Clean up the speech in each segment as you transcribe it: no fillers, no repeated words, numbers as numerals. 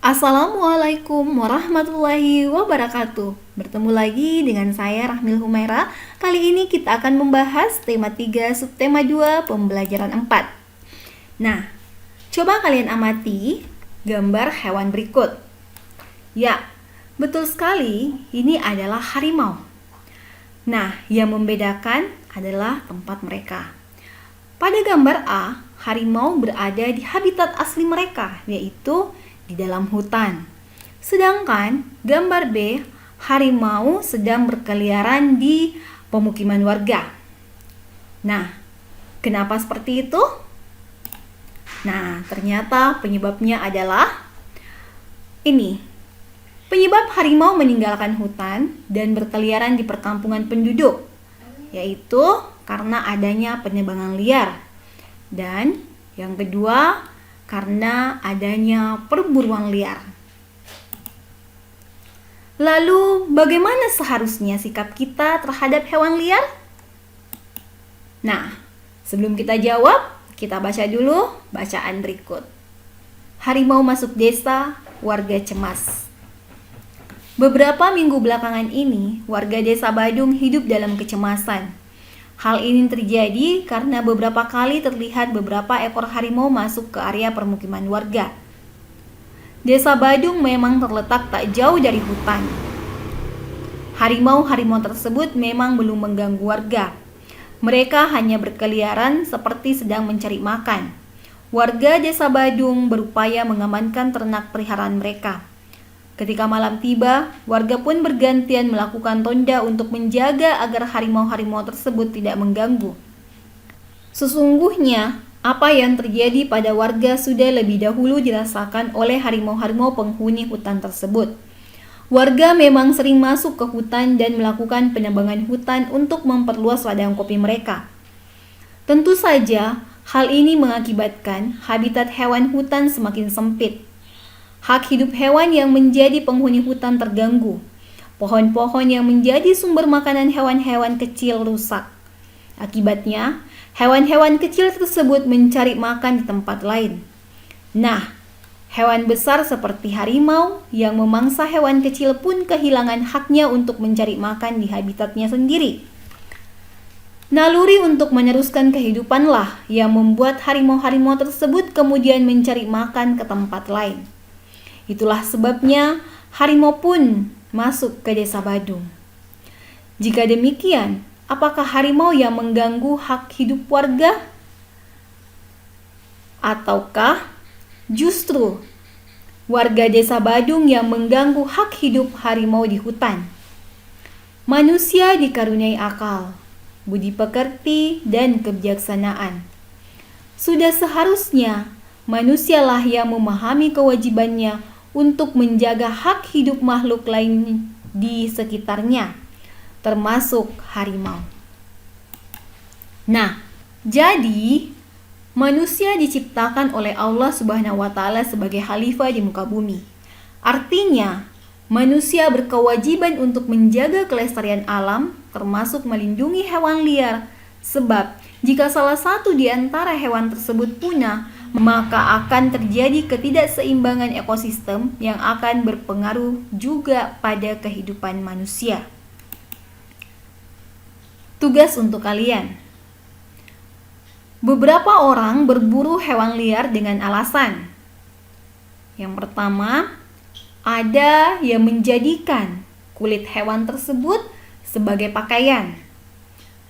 Assalamualaikum warahmatullahi wabarakatuh. Bertemu lagi dengan saya Rahmil Humaira. Kali ini kita akan membahas tema 3 subtema 2 pembelajaran 4. Nah, coba kalian amati gambar hewan berikut. Ya, betul sekali, ini adalah harimau. Nah, yang membedakan adalah tempat mereka. Pada gambar A, harimau berada di habitat asli mereka, yaitu di dalam hutan. Sedangkan gambar B, harimau sedang berkeliaran di pemukiman warga. Nah, kenapa seperti itu? Nah, ternyata penyebabnya adalah ini. Penyebab harimau meninggalkan hutan dan berkeliaran di perkampungan penduduk, yaitu karena adanya penebangan liar. Dan yang kedua, karena adanya perburuan liar. Lalu, bagaimana seharusnya sikap kita terhadap hewan liar? Nah, sebelum kita jawab, kita baca dulu bacaan berikut. Harimau masuk desa, warga cemas. Beberapa minggu belakangan ini, warga desa Badung hidup dalam kecemasan. Hal ini terjadi karena beberapa kali terlihat beberapa ekor harimau masuk ke area permukiman warga. Desa Badung memang terletak tak jauh dari hutan. Harimau-harimau tersebut memang belum mengganggu warga. Mereka hanya berkeliaran seperti sedang mencari makan. Warga desa Badung berupaya mengamankan ternak peliharaan mereka. Ketika malam tiba, warga pun bergantian melakukan ronda untuk menjaga agar harimau-harimau tersebut tidak mengganggu. Sesungguhnya, apa yang terjadi pada warga sudah lebih dahulu dirasakan oleh harimau-harimau penghuni hutan tersebut. Warga memang sering masuk ke hutan dan melakukan penebangan hutan untuk memperluas ladang kopi mereka. Tentu saja, hal ini mengakibatkan habitat hewan hutan semakin sempit. Hak hidup hewan yang menjadi penghuni hutan terganggu. Pohon-pohon yang menjadi sumber makanan hewan-hewan kecil rusak. Akibatnya, hewan-hewan kecil tersebut mencari makan di tempat lain. Nah, hewan besar seperti harimau yang memangsa hewan kecil pun kehilangan haknya untuk mencari makan di habitatnya sendiri. Naluri untuk meneruskan kehidupanlah yang membuat harimau-harimau tersebut kemudian mencari makan ke tempat lain. Itulah sebabnya harimau pun masuk ke desa Badung. Jika demikian, apakah harimau yang mengganggu hak hidup warga? Ataukah justru warga desa Badung yang mengganggu hak hidup harimau di hutan? Manusia dikaruniai akal, budi pekerti, dan kebijaksanaan. Sudah seharusnya manusialah yang memahami kewajibannya untuk menjaga hak hidup makhluk lain di sekitarnya, termasuk harimau. Nah, jadi manusia diciptakan oleh Allah Subhanahu wa Ta'ala sebagai khalifah di muka bumi. Artinya, manusia berkewajiban untuk menjaga kelestarian alam, termasuk melindungi hewan liar, sebab jika salah satu di antara hewan tersebut punah, maka akan terjadi ketidakseimbangan ekosistem yang akan berpengaruh juga pada kehidupan manusia. Tugas untuk kalian. Beberapa orang berburu hewan liar dengan alasan. Yang pertama, ada yang menjadikan kulit hewan tersebut sebagai pakaian.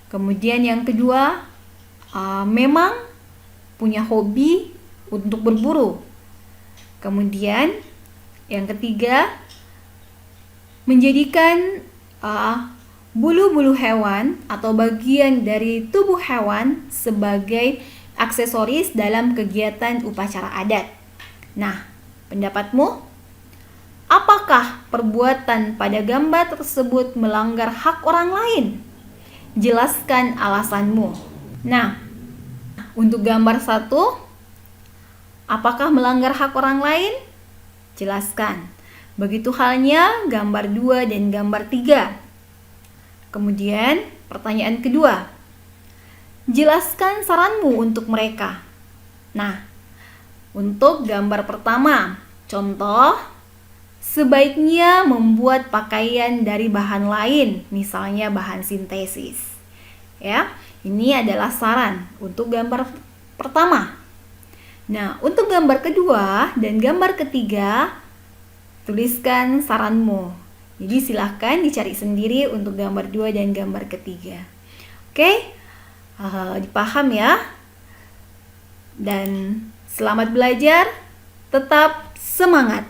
Kemudian yang kedua, memang punya hobi untuk berburu. Kemudian yang ketiga, menjadikan bulu-bulu hewan atau bagian dari tubuh hewan sebagai aksesoris dalam kegiatan upacara adat. Nah, pendapatmu? Apakah perbuatan pada gambar tersebut melanggar hak orang lain? Jelaskan alasanmu. Nah, untuk gambar 1, apakah melanggar hak orang lain? Jelaskan. Begitu halnya gambar 2 dan gambar 3. Kemudian pertanyaan kedua, jelaskan saranmu untuk mereka. Nah, untuk gambar pertama, Contoh, sebaiknya membuat pakaian dari bahan lain, misalnya bahan sintesis. Ya, ini adalah saran untuk gambar pertama. Nah, untuk gambar kedua dan gambar ketiga, tuliskan saranmu. Jadi silahkan dicari sendiri untuk gambar 2 dan gambar ketiga. Oke, dipaham ya? Dan selamat belajar, tetap semangat!